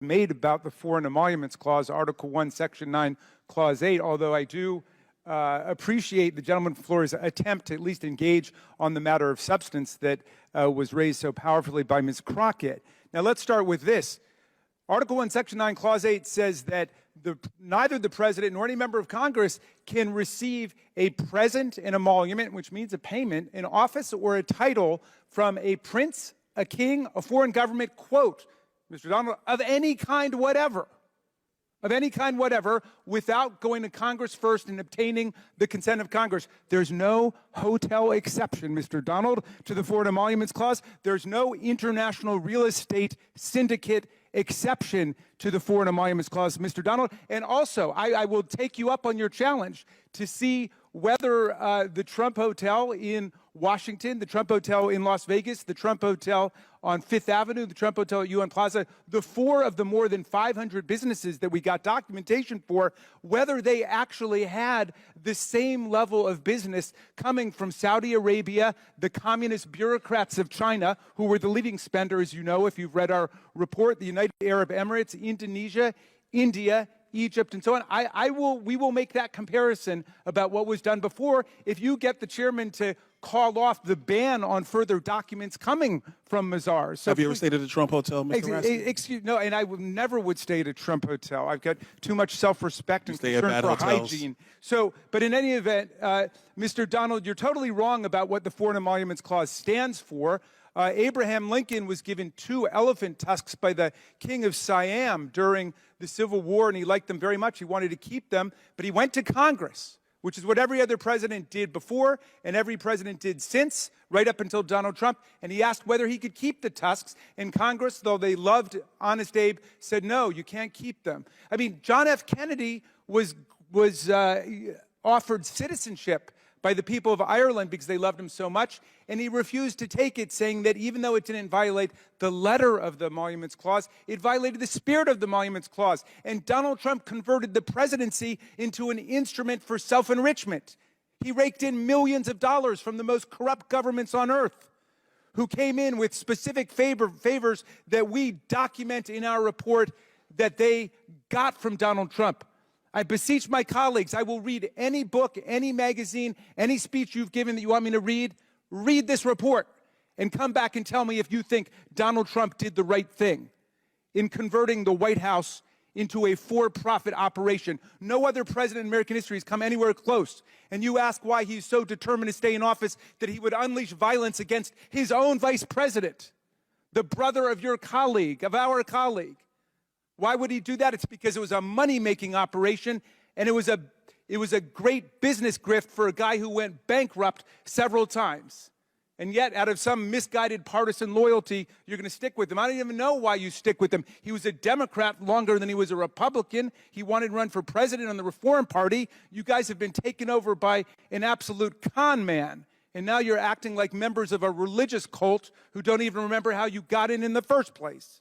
made about the Foreign Emoluments Clause, Article 1, Section 9, Clause 8, although I do appreciate the gentleman from Florida's attempt to at least engage on the matter of substance that was raised so powerfully by Ms. Crockett. Now let's start with this. Article 1, Section 9, Clause 8 says that neither the President nor any member of Congress can receive a present, an emolument, which means a payment, an office or a title from a prince, a king, a foreign government, quote, Mr. Donald, of any kind whatever, without going to Congress first and obtaining the consent of Congress. There's no hotel exception, Mr. Donald, to the Foreign Emoluments Clause. There's no international real estate syndicate exception to the Foreign Emoluments Clause, Mr. Donald. And also, I will take you up on your challenge to see whether the Trump Hotel in Washington, the Trump Hotel in Las Vegas, the Trump Hotel on Fifth Avenue, the Trump Hotel at UN Plaza, the four of the more than 500 businesses that we got documentation for, whether they actually had the same level of business coming from Saudi Arabia, the communist bureaucrats of China, who were the leading spender, as you know, if you've read our report, the United Arab Emirates, Indonesia, India, Egypt, and so on. We will make that comparison about what was done before. If you get the chairman to call off the ban on further documents coming from Mazars. So have you ever stayed at a Trump hotel, Mr. Raskin? Excuse no, and I never would stay at a Trump hotel. I've got too much self-respect and concern for hygiene. So, but in any event, Mr. Donald, you're totally wrong about what the Foreign Emoluments Clause stands for. Abraham Lincoln was given 2 elephant tusks by the king of Siam during the Civil War, and he liked them very much. He wanted to keep them, but he went to Congress, which is what every other president did before and every president did since, right up until Donald Trump, and he asked whether he could keep the tusks, and Congress, though they loved Honest Abe, said, no, you can't keep them. I mean, John F. Kennedy was offered citizenship by the people of Ireland because they loved him so much, and he refused to take it, saying that even though it didn't violate the letter of the Emoluments Clause, it violated the spirit of the Emoluments Clause. And Donald Trump converted the presidency into an instrument for self-enrichment. He raked in millions of dollars from the most corrupt governments on earth, who came in with specific favors that we document in our report that they got from Donald Trump. I beseech my colleagues, I will read any book, any magazine, any speech you've given that you want me to read. Read this report and come back and tell me if you think Donald Trump did the right thing in converting the White House into a for-profit operation. No other president in American history has come anywhere close. And you ask why he's so determined to stay in office that he would unleash violence against his own vice president, the brother of your colleague, of our colleague. Why would he do that? It's because it was a money-making operation, and it was a great business grift for a guy who went bankrupt several times. And yet, out of some misguided partisan loyalty, you're going to stick with him. I don't even know why you stick with him. He was a Democrat longer than he was a Republican. He wanted to run for president on the Reform Party. You guys have been taken over by an absolute con man. And now you're acting like members of a religious cult who don't even remember how you got in the first place.